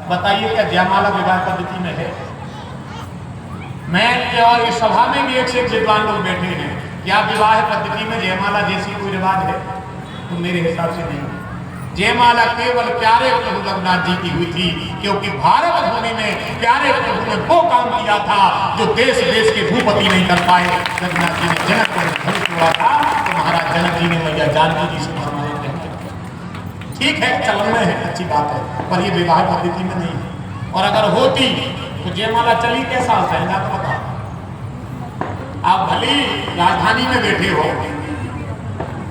बताइए क्या जयमाला विवाह पद्धति में है? मैं और इस सभा में भी एक से एक विद्वान लोग बैठे हैं, क्या विवाह पद्धति में जयमाला जैसी कोई रिवाज है? तो मेरे हिसाब से नहीं। जयमाला केवल प्यारे प्रभु रघुनाथ जी की हुई थी, क्योंकि भारत भूमि में प्यारे प्रभु ने वो काम किया था जो देश देश के भूपति नहीं कर पाए। रघुनाथ जी ने जनक को धनुष तोड़ा था, तो महाराज जनक जी ने मैया जानकी जी से वरमाला पहनाया। ठीक है, चलन में है, अच्छी बात है, पर ये विवाह पद्धति में नहीं है। और अगर होती तो जयमाला चली कैसा होता है तो बताओ। आप भली राजधानी में बैठे हो,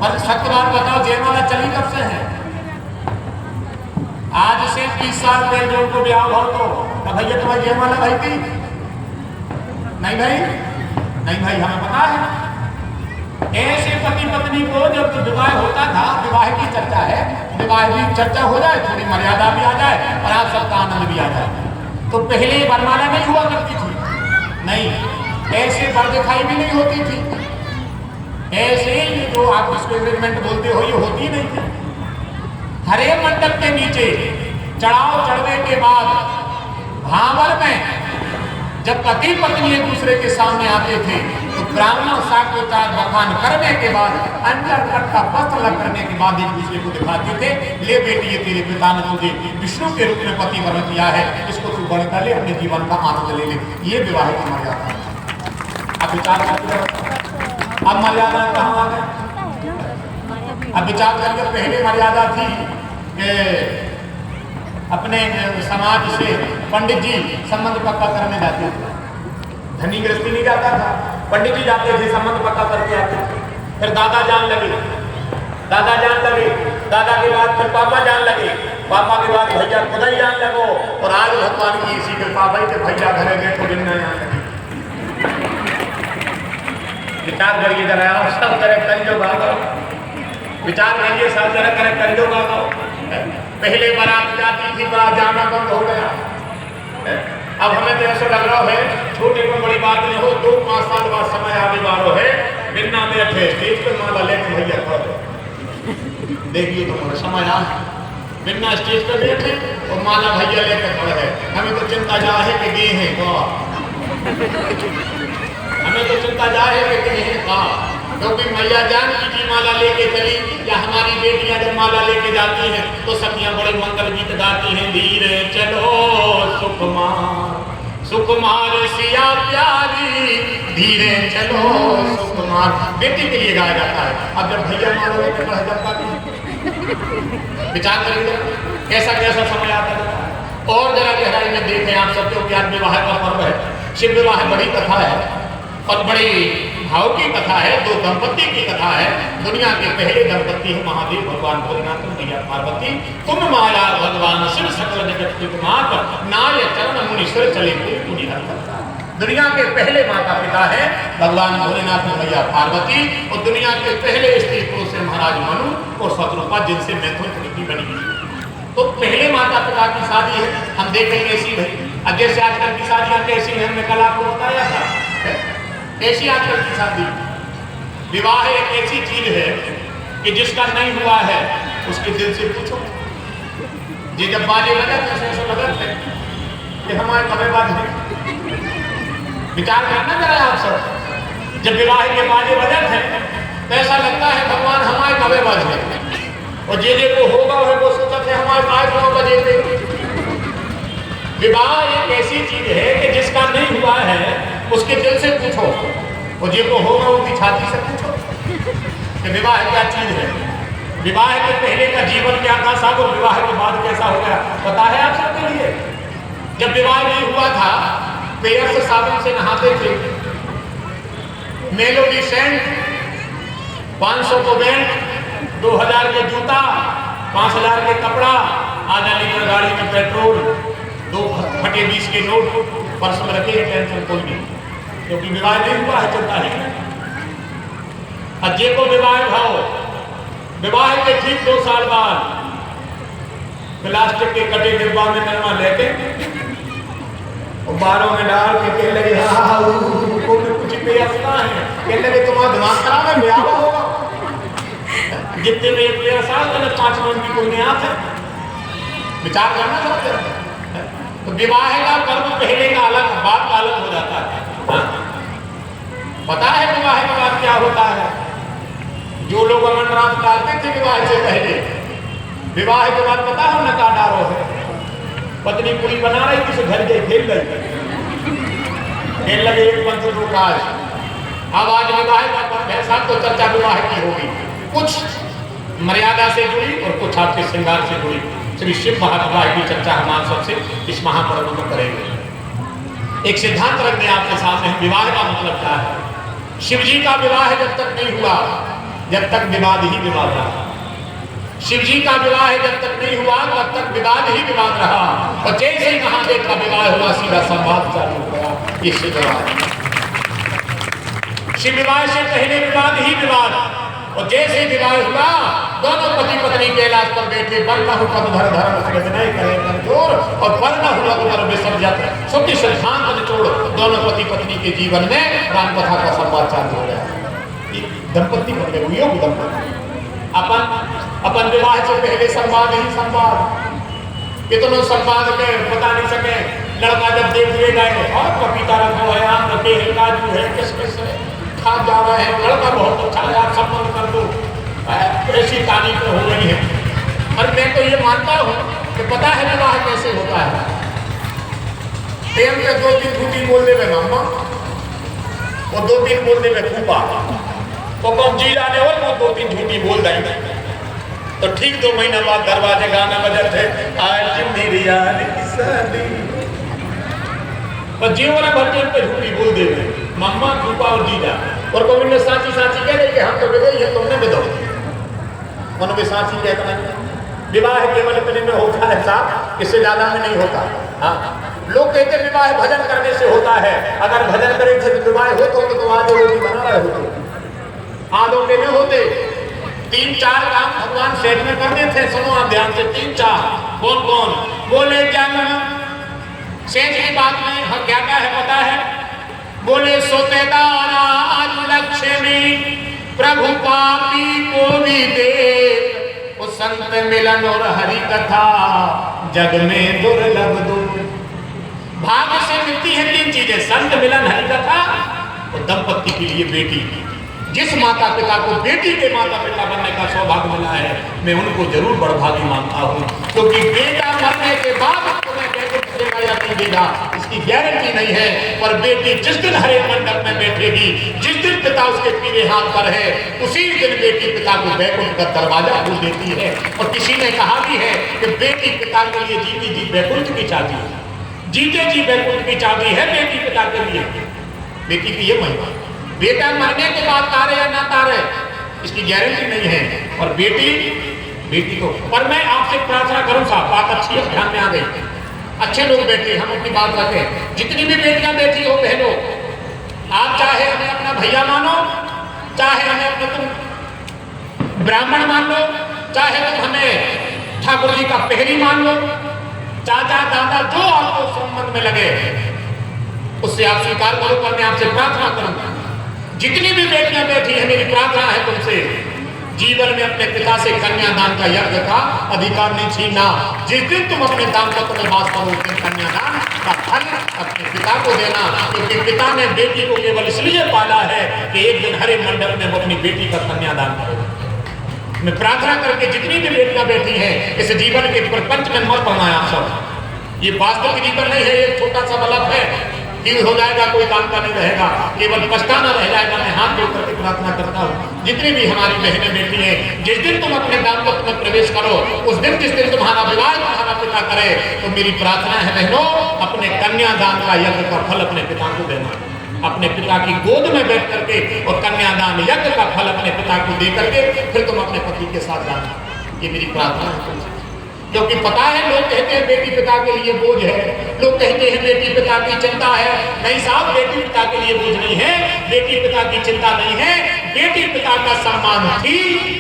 पर सत्य बात बताओ, जयमाला चली कब से है? आज से 30 साल पहले जो उनको ब्याह हो तो भैया तुम्हारी जयमाला भाई थी? नहीं भाई, नहीं भाई, हमें पता है। ऐसे पति पत्नी को जब विवाह होता था, विवाह की चर्चा है, विवाह की चर्चा हो जाए, थोड़ी मर्यादा भी आ जाए और आप सबका आनंद भी आ जाए, तो पहले वरमाला नहीं हुआ करती थी। नहीं, ऐसे वर दिखाई भी नहीं होती थी। ऐसे ही जो आप इसको एंगेजमेंट बोलते हो, ये होती नहीं थी। हरे मंडप के नीचे चढ़ाव चढ़ने के बाद भावर में जब पति पत्नी एक दूसरे के सामने आते थे, तो ब्राह्मण साक्योचार बखान करने के बाद, अंदर तक का वस्त्र अलग करने के बाद एक दूसरे को दिखाते थे, ले बेटी, ये तेरे पिता ने तुझे विष्णु के रूप में पति वरण किया है, इसको तू वर्ण कर ले, अपने जीवन का आनंद ले ले। ये विवाह की मर्यादा है। अब विचार करके, अब मर्यादा कहाँ आ गए? अब विचार करके, पहले मर्यादा थी कि अपने समाज से पंडित जी संबंध पक्का करने जाते थे। धनी गृहस्थी नहीं जाता था, पंडित जी जाते थे, संबंध पक्का करके आते थे। फिर दादा जान लगे, दादा जान लगे, दादा के बाद फिर पापा जान लगे, पापा के बाद भैया खुदा ही जान लगो, और आज भगवान की इसी कृपा भाई के भैया घरे गए तो दिन जान लगे। विचार करिए जरा, और सब तरह करियो भागो, विचार करिए, सब तरह करे करियो भागो। पहले बारात जाती थी, बारात जाना बंद हो गया। अब हमें तो ऐसा लग रहा है, छोटे को बड़ी बात नहीं हो, 2-5 साल बाद समय आने वालों है, बिना में अठे स्टेज पर माला लेके भैया खड़े, देखिए तुम्हारा समय आ, बिना स्टेज पर बैठे और माला भैया लेकर खड़े है। हमें तो चिंता जा है कि गए हैं कहाँ, हमें तो चिंता जा है कि गए हैं कहाँ, क्योंकि मैया जानकी जी माला लेके चली, या हमारी बेटियां जब माला लेके जाती हैं तो सखियां बड़े मंगल गीत गाती हैं, धीरे चलो सुकुमार, सुकुमार सिया प्यारी, धीरे चलो सुकुमार, बेटी के लिए गाया जाता है। अब जब भैया माला लेके पढ़ जाता है, विचार करिए कैसा कैसा समय आता है। और जरा गहराई में देखें आप सब, क्योंकि आज विवाह का पर्व है, शिव विवाह बड़ी कथा है और बड़ी भाव की कथा है, दो दंपति की कथा है। दुनिया के पहले दंपति है महादेव भगवान भोलेनाथ मैया पार्वती, तुम माया भगवान शिव सकल जगत के मात, नाय चरण मुनीश्वर चले पुनि हर करता। दुनिया के पहले माता पिता है भगवान भोलेनाथ मैया पार्वती, और दुनिया के पहले स्त्री पुरुष है महाराज मनु और शत्रुपा, जिनसे मैथुन कृति बनी है। तो पहले माता पिता की शादी है, हम देखेंगे ऐसी भाई। अब जैसे आजकल की शादियां कैसी है, हमने कल आपको बताया था, ऐसी आजकल की शादी। विवाह एक ऐसी चीज है कि जिसका नहीं हुआ है उसके दिल से पूछो। ये जब बाजे बजा तो ऐसा लगा कि हमारे कबेबाज है। विचार करना जरा आप सब, जब विवाह के बाजे बजे थे तो ऐसा लगता है भगवान हमारे कबेबाज है, और जे को होगा वो सोचा थे हमारे पास 9 बजे थे। विवाह एक ऐसी चीज है कि जिसका नहीं हुआ है उसके दिल से पूछो, और जिनको होगा उनकी छाती से पूछो कि विवाह क्या चीज है। विवाह के पहले का जीवन क्या था साहब, और विवाह के बाद कैसा हो गया पता है आप सबके लिए। जब विवाह नहीं हुआ था, पेयर से साबुन से नहाते थे, मेलोडी सेंट, 500 को बेल्ट, 2000 के जूता, 5000 के कपड़ा, आधा लीटर गाड़ी में पेट्रोल, 2 फटे 20 के नोट पर्स में रखे, टेंशन कोई नहीं, क्योंकि विवाह नहीं हुआ है, चलता है। अजय को विवाह भाव, विवाह के ठीक 2 साल बाद प्लास्टिक के कटे डिब्बा में नरमा लेके और बारों में डाल के कहने लगे कुछ बेअसना है, कहने लगे तुम्हारा दिमाग खराब है, ब्याह होगा। जितने में एक 13 साल 5 मिनट की कोई नहीं आता, विचार करना सकते हैं। विवाह का कर्म पहले का अलग, बाद का अलग हो जाता है। हाँ? पता है विवाह के बाद क्या होता है? जो लोग अमरनाथ डालते थे विवाह से पहले, विवाह के बाद पता हो न का डारो है, पत्नी पूरी बना रही थी, घर गई खेल लगे एक पंथ दो काज। अब आज विवाह का पर्व है, साथ तो चर्चा विवाह की होगी, कुछ मर्यादा से जुड़ी और कुछ आपके श्रृंगार से जुड़ी। श्री शिव महाविवाह की चर्चा हम आप सबसे इस महापर्व में करेंगे। एक सिद्धांत रख दें आपके सामने, विवाह का मतलब क्या है। शिव जी का विवाह जब तक नहीं हुआ, जब तक विवाद ही विवाद रहा। शिव जी का विवाह जब तक नहीं हुआ तब तक विवाद ही विवाद रहा, और जैसे ही महादेव का विवाह हुआ सीधा संवाद चालू हो गया। ये शिव विवाह, शिव विवाह से पहले विवाद ही विवाद, और जैसे विवाह हुआ दोनों पति पत्नी कैलाश पर बैठे, वर्ण पद धर धर्म सृजनय करे कमजोर और वर्ण पर विसर्जत सबके सिद्धांत निचोड़ दोनों पति पत्नी के जीवन में राम कथा का संवाद चालू हो गया। दंपति बन गए, योग दंपति। अपन विवाह से पहले संवाद ही संवाद, इतना संवाद में बता नहीं सके। लड़का जब देखने गए और पपीता रखो है, आम रखे है, काजू है, किस किस खा जा रहे हैं, लड़का बहुत अच्छा है, आप संबंध कर दो, ऐसी तारीफ हो गई है। और मैं तो ये मानता हूँ कि पता है विवाह कैसे होता है। प्रेम के 2-3 झूठी बोलने में मामा और 2-3 बोलने में फूफा, तो कौन जी जाने और वो 2-3 झूठी बोल देंगे तो ठीक 2 महीना बाद दरवाजे गाना बजाते आज मेरी यार की शादी, पर जीवन भर पे झूठी बोल दे मम्मा फूफा और जीजा, और कोई ने साची साची कह रही कि हम तो विदे ही तुमने विदो मन में साची कहता नहीं। विवाह केवल इतने में होता है साहब, इससे ज्यादा में नहीं होता। हाँ, लोग कहते विवाह भजन करने से होता है, अगर भजन करे थे तो विवाह हो तो आज रोटी बना रहे होते, आधों में होते। 3-4 काम भगवान सेठ में करते थे, सुनो आप ध्यान से। 3-4 कौन कौन बोले? क्या सेठ की बात में क्या क्या है पता है? बोले सोतेदारा आज लक्ष्मी प्रभु पापी को भी दे, वो संत मिलन और हरि कथा जग में दुर्लभ दो। भाग्य से मिलती है 3 चीजें, संत मिलन हरि कथा और दंपति के लिए बेटी। जिस माता पिता को बेटी के माता पिता बनने का सौभाग्य मिला है, मैं उनको जरूर बड़भागी मानता हूँ, क्योंकि बेटा मरने के बाद तुम्हें वैकुंठ देगा या नहीं देगा इसकी गारंटी नहीं है। पर बेटी जिस दिन हरे मंडप में बैठेगी, जिस दिन पिता उसके पीले हाथ पर है, उसी दिन बेटी पिता को वैकुंठ का दरवाजा खोल देती है। और किसी ने कहा भी है कि बेटी पिता के लिए जीती जी वैकुंठ की चाबी है, जीते जी वैकुंठ की चाबी है बेटी पिता के लिए। बेटी की ये महिमा, बेटा मरने के बाद तारे या ना तारे इसकी गारंटी नहीं है। और बेटी को, पर मैं आपसे प्रार्थना करूं साहब, बात अच्छी है, ध्यान में आ गई, अच्छे लोग बैठे, हम अपनी बात रखें। जितनी भी बेटियां बैठी हो बहनों, आप चाहे हमें अपना भैया मानो, चाहे हमें अपने तुम ब्राह्मण मान लो, चाहे तुम हमें ठाकुर जी का पहरी मान लो, चाचा दादा जो आपको संबंध में लगे उससे आप स्वीकार करो। पर मैं आपसे प्रार्थना करूंगा, जितनी भी बेटियां बैठी है, मेरी प्रार्थना है तुमसे, जीवन में अपने पिता से कन्यादान का यज्ञ का अधिकार नहीं छीनना। जिस दिन तुम अपने दाम्पत्य में बात करो, उस दिन कन्यादान का फल अपने पिता को देना, क्योंकि पिता ने बेटी को केवल इसलिए पाला है कि एक दिन हरे मंडल में वो अपनी बेटी का कन्यादान करेगा। मैं प्रार्थना करके जितनी भी बेटियां बैठी हैं, इस जीवन के प्रपंच में मत पड़ना आप सब। ये वास्तविक जीवन नहीं है, एक छोटा सा बल्ब है, फिर हो जाएगा, कोई काम का नहीं रहेगा, केवल पछताना रह जाएगा। मैं हाथ जोड़ करके प्रार्थना करता हूँ, जितनी भी हमारी बहनें बैठी हैं, जिस दिन तुम अपने दाम्पत्य में प्रवेश करो, उस दिन जिस दिन तुम्हारा विवाह तुम्हारा पिता करे, तो मेरी प्रार्थना है बहनों, अपने कन्यादान का यज्ञ का फल अपने पिता को देना। अपने पिता की गोद में बैठ करके और कन्यादान यज्ञ का फल अपने पिता को दे करके फिर तुम अपने पति के साथ जाना। ये मेरी प्रार्थना है तुमसे, क्योंकि पता है लोग कहते हैं बेटी पिता के लिए बोझ है, लोग कहते हैं बेटी पिता की चिंता है। नहीं साहब, बेटी पिता के लिए बोझ नहीं है, बेटी पिता की चिंता नहीं है। बेटी पिता का सम्मान थी,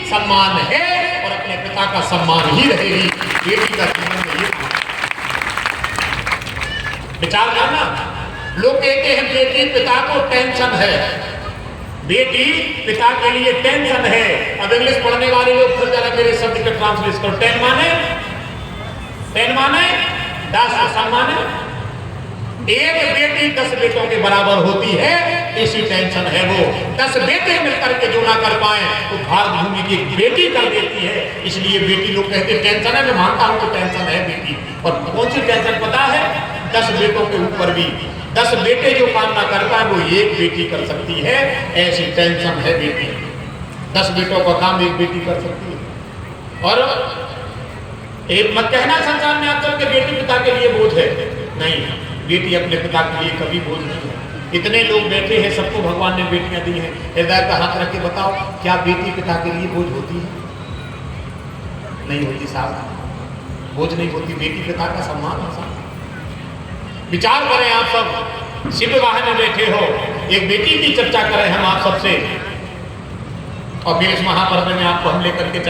सम्मान है और अपने पिता का सम्मान ही रहेगी। बेटी का जीवन में ये विचार करना। लोग कहते हैं बेटी पिता को टेंशन है, बेटी पिता के लिए टेंशन है। अब इंग्लिश पढ़ने वाले लोग फिर जरा मेरे शब्द के ट्रांसलेट करो। टेन माने 10 सम्माने एक बेटी 10 बेटों के बराबर होती है, ऐसी टेंशन है वो। 10 बेटे मिलकर के जो ना कर पाए तो भारत भूमि की एक बेटी कर देती है। इसलिए बेटी लोग कहते हैं टेंशन है, मैं मानता हूं तो टेंशन है बेटी। और कौन सी टेंशन पता है? 10 बेटों के ऊपर भी 10 बेटे जो काम ना कर पाए वो एक बेटी कर सकती है, ऐसी टेंशन है बेटी। 10 बेटों का काम एक बेटी कर सकती है। और एक मत कहना संसार में आप सबके बेटी पिता के लिए बोझ है, नहीं, बेटी अपने पिता के लिए कभी बोझ नहीं है। इतने लोग बैठे हैं, सबको भगवान ने बेटियां दी हैं, हृदय का हाथ रख के बताओ, क्या बेटी पिता के लिए बोझ होती है? नहीं होती साहब, बोझ नहीं होती। बेटी पिता का सम्मान है साहब। विचार करें आप सब, शिव विवाह में बैठे हो, एक बेटी की चर्चा करें हम आप सबसे, और फिर इस महापर्व में आपको हम लेकर के